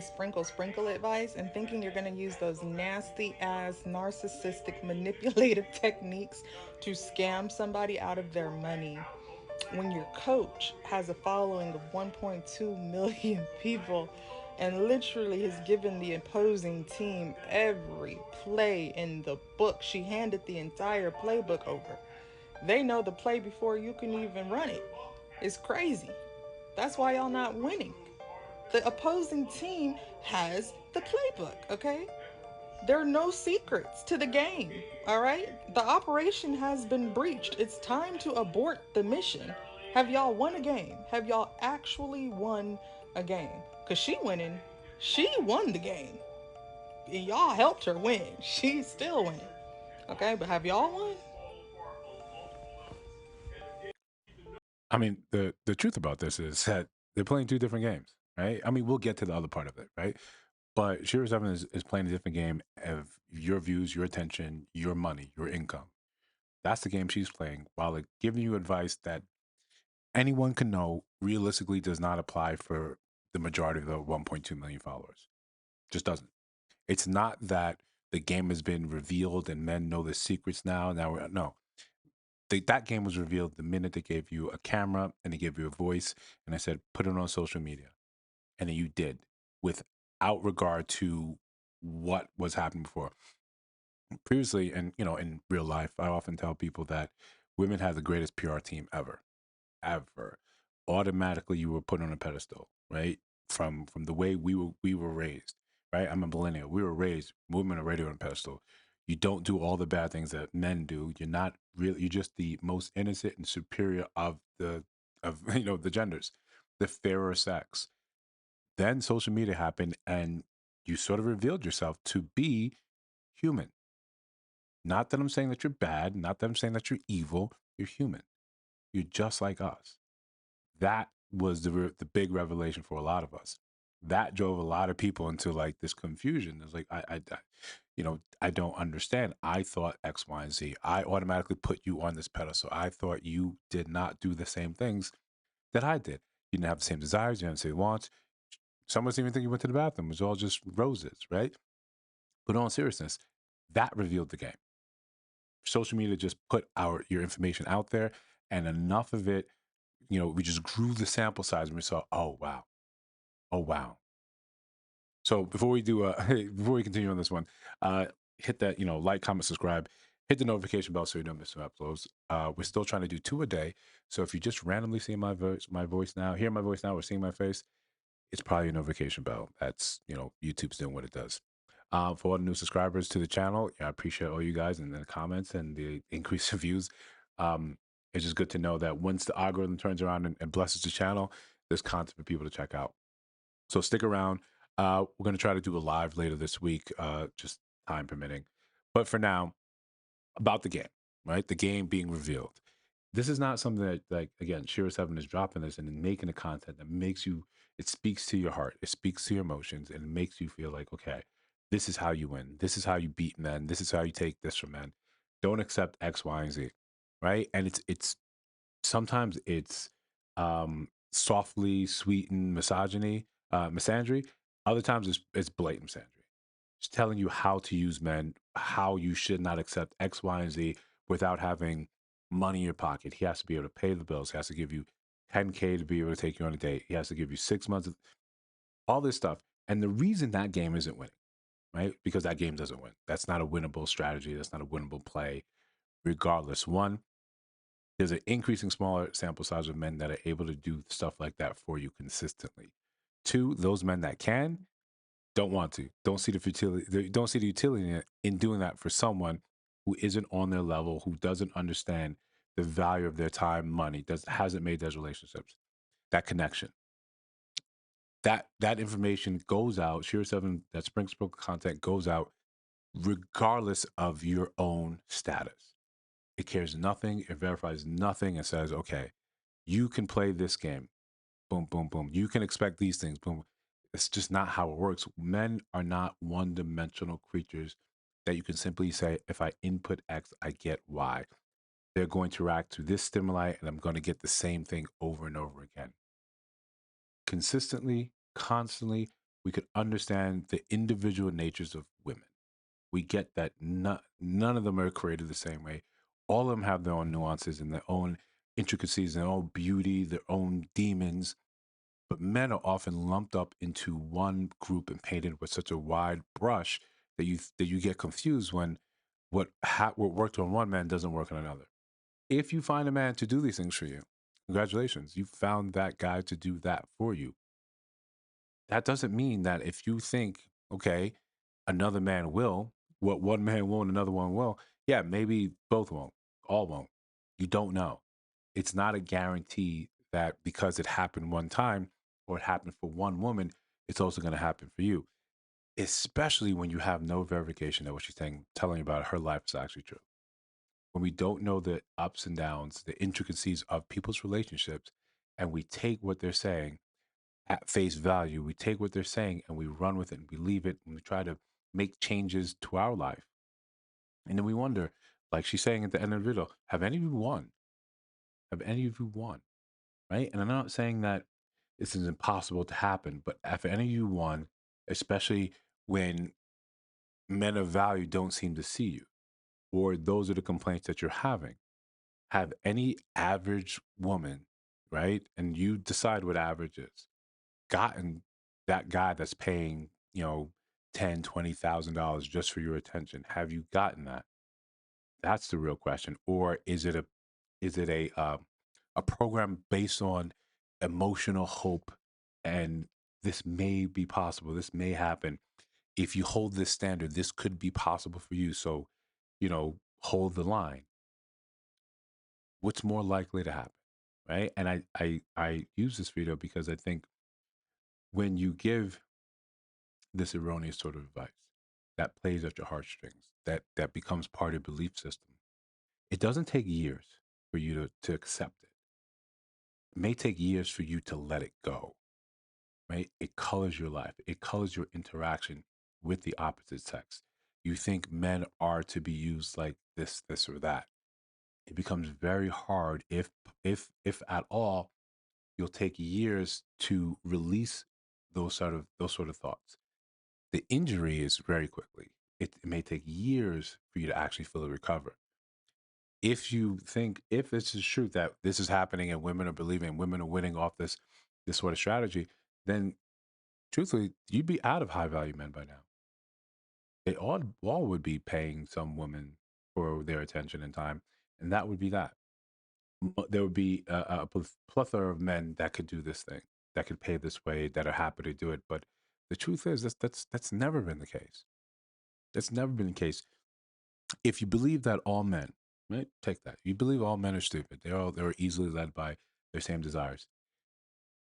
sprinkle advice and thinking you're going to use those nasty ass narcissistic manipulative techniques to scam somebody out of their money when your coach has a following of 1.2 million people and literally has given the opposing team every play in the book. She handed the entire playbook over. They know the play before you can even run it. It's crazy. That's why y'all not winning. The opposing team has the playbook, okay? There are no secrets to the game, all right? The operation has been breached. It's time to abort the mission. Have y'all won a game? Have y'all actually won a game? Because she winning. She won the game. And y'all helped her win. She's still winning. Okay, but have y'all won? I mean, the truth about this is that they're playing two different games, right? I mean, we'll get to the other part of it, right? But Shira Seven is playing a different game of your views, your attention, your money, your income. That's the game she's playing, while like giving you advice that anyone can know realistically does not apply for the majority of the 1.2 million followers. Just doesn't. It's not that the game has been revealed and men know the secrets now. Now, no, that game was revealed the minute they gave you a camera and they gave you a voice and I said, put it on social media. And then you did without regard to what was happening before. Previously, and in real life, I often tell people that women have the greatest PR team ever, ever. Automatically, you were put on a pedestal, right? From the way we were raised, right? I'm a millennial. We were raised, women are already on a pedestal. You don't do all the bad things that men do. You're not really. You're just the most innocent and superior of the genders, the fairer sex. Then social media happened, and you sort of revealed yourself to be human. Not that I'm saying that you're bad, not that I'm saying that you're evil. You're human. You're just like us. That was the big revelation for a lot of us. That drove a lot of people into like this confusion. It's like I don't understand. I thought X, Y, and Z. I automatically put you on this pedestal. I thought you did not do the same things that I did. You didn't have the same desires. You didn't have the same wants. Some of us even think you went to the bathroom. It was all just roses, right? But in all seriousness, that revealed the game. Social media just put your information out there, and enough of it, we just grew the sample size and we saw, oh wow, oh wow. So before we do, before we continue on this one, hit that like, comment, subscribe, hit the notification bell so you don't miss some uploads. We're still trying to do 2 a day, so if you just randomly see my voice now, hear my voice now, or seeing my face, it's probably a notification bell. That's YouTube's doing what it does. For all the new subscribers to the channel, yeah, I appreciate all you guys and the comments and the increase of views. Um, it's just good to know that once the algorithm turns around and blesses the channel, there's content for people to check out. So stick around. We're going to try to do a live later this week, just time permitting. But for now, about the game, right? The game being revealed. This is not something that, like, again, Shira Seven is dropping this and then making the content that makes you, it speaks to your heart, it speaks to your emotions, and it makes you feel like, okay, this is how you win. This is how you beat men. This is how you take this from men. Don't accept X, Y, and Z, right? And it's sometimes it's softly sweetened misogyny, misandry. Other times it's blatant misandry. It's telling you how to use men, how you should not accept X, Y, and Z without having money in your pocket. He has to be able to pay the bills. He has to give you 10K to be able to take you on a date. He has to give you 6 months of all this stuff. And the reason that game isn't winning, right? Because that game doesn't win. That's not a winnable strategy. That's not a winnable play. Regardless, one, there's an increasing smaller sample size of men that are able to do stuff like that for you consistently. Two, those men that can don't want to, don't see the futility, they don't see the utility in doing that for someone who isn't on their level, who doesn't understand the value of their time, money, hasn't made those relationships, that connection. That information goes out. Shira Seven, that Sprinkle content goes out regardless of your own status. It cares nothing. It verifies nothing. It says, okay, you can play this game. Boom, boom, boom. You can expect these things. Boom. It's just not how it works. Men are not one dimensional creatures that you can simply say, if I input X, I get Y. They're going to react to this stimuli, and I'm going to get the same thing over and over again. Consistently, constantly, we could understand the individual natures of women. We get that none of them are created the same way. All of them have their own nuances and their own intricacies, their own beauty, their own demons. But men are often lumped up into one group and painted with such a wide brush that you get confused when what worked on one man doesn't work on another. If you find a man to do these things for you, congratulations, you found that guy to do that for you. That doesn't mean that if you think, okay, another man will, what one man won't, another one will. Yeah, maybe both won't, all won't. You don't know. It's not a guarantee that because it happened one time or it happened for one woman, it's also going to happen for you. Especially when you have no verification that what she's telling you about her life is actually true. When we don't know the ups and downs, the intricacies of people's relationships, and we take what they're saying at face value. We take what they're saying and we run with it and believe it and we try to make changes to our life. And then we wonder, like she's saying at the end of the video, have any of you won? Have any of you won? Right? And I'm not saying that this is impossible to happen, but have any of you won, especially when men of value don't seem to see you, or those are the complaints that you're having. Have any average woman, right? And you decide what average is gotten that guy that's paying, 10, $20,000 just for your attention? Have you gotten that? That's the real question. Or is it a program based on emotional hope and this may be possible, this may happen. If you hold this standard, this could be possible for you. So, hold the line. What's more likely to happen? Right. And I use this video because I think when you give this erroneous sort of advice that plays at your heartstrings, that becomes part of your belief system. It doesn't take years for you to accept it. It may take years for you to let it go, right? It colors your life. It colors your interaction with the opposite sex. You think men are to be used like this, or that. It becomes very hard if at all, you'll take years to release those sort of thoughts. The injury is very quickly. It may take years for you to actually fully recover. If you think if this is true that this is happening and women are believing women are winning off this sort of strategy, then truthfully, you'd be out of high value men by now. They all would be paying some woman for their attention and time, and that would be that. There would be a plethora of men that could do this thing, that could pay this way, that are happy to do it. But the truth is, that's never been the case. That's never been the case. If you believe that all men, right, take that. You believe all men are stupid. They're easily led by their same desires.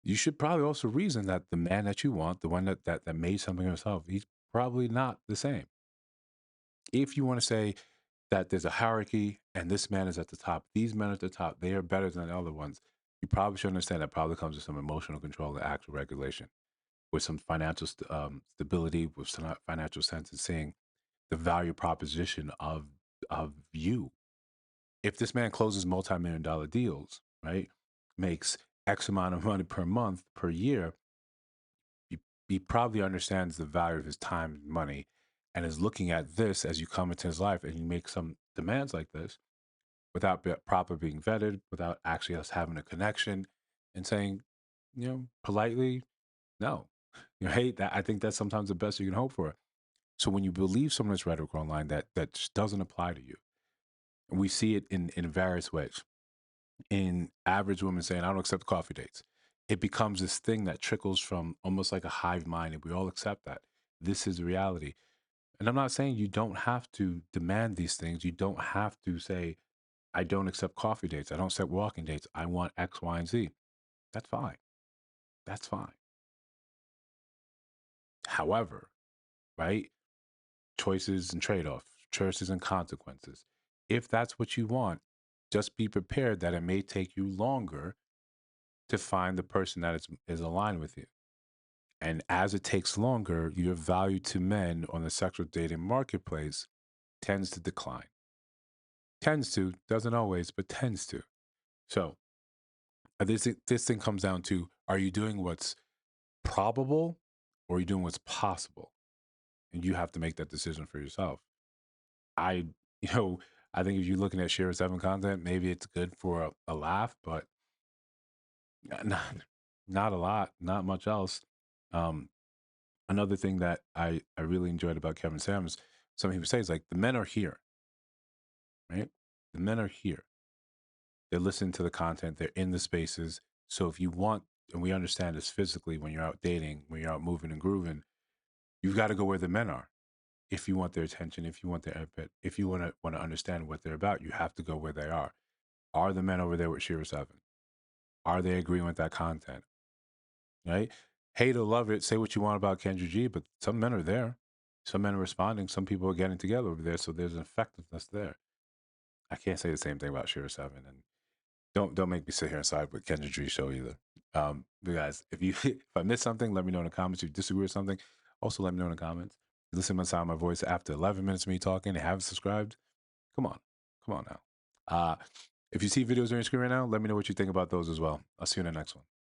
You should probably also reason that the man that you want, the one that made something of himself, he's probably not the same. If you want to say that there's a hierarchy and this man is at the top, these men at the top, they are better than the other ones, you probably should understand that probably comes with some emotional control and actual regulation, with some financial stability, with some financial sense, and seeing the value proposition of you. If this man closes multi-million dollar deals, right, makes X amount of money per month, per year, he, he probably understands the value of his time and money and is looking at this as you come into his life and you make some demands like this without proper being vetted, without actually us having a connection and saying, politely, no. Hey, that I think that's sometimes the best you can hope for. So when you believe some of this rhetoric online that just doesn't apply to you, and we see it in various ways, in average women saying, I don't accept coffee dates. It becomes this thing that trickles from almost like a hive mind, and we all accept that. This is reality. And I'm not saying you don't have to demand these things. You don't have to say, I don't accept coffee dates. I don't accept walking dates. I want X, Y, and Z. That's fine. That's fine. However, right? Choices and trade offs, choices and consequences. If that's what you want, just be prepared that it may take you longer to find the person that is aligned with you. And as it takes longer, your value to men on the sexual dating marketplace tends to decline. Tends to, doesn't always, but tends to. So this thing comes down to, are you doing what's probable or are you doing what's possible? And you have to make that decision for yourself. I, you know, I think if you're looking at Share 7 content, maybe it's good for a laugh, but not, not a lot, not much else. Um, Another thing that I really enjoyed about Kevin Samuels, something he would say is like, the men are here, right? The men are here. They're listening to the content, they're in the spaces. So if you want, and we understand this physically when you're out dating, when you're out moving and grooving, you've got to go where the men are. If you want their attention, if you want their input, if you want to understand what they're about, you have to go where they are. Are the men over there with Shira Seven? Are they agreeing with that content? Right? Hate or love it, say what you want about Kendra G, but some men are there. Some men are responding. Some people are getting together over there. So there's an effectiveness there. I can't say the same thing about Shira Seven, and don't make me sit here and side with Kendra G show either. But guys, if you if I missed something, let me know in the comments. If you disagree with something, also let me know in the comments. Listen to the sound of my voice after 11 minutes of me talking and haven't subscribed. Come on. Come on now. If you see videos on your screen right now, let me know what you think about those as well. I'll see you in the next one.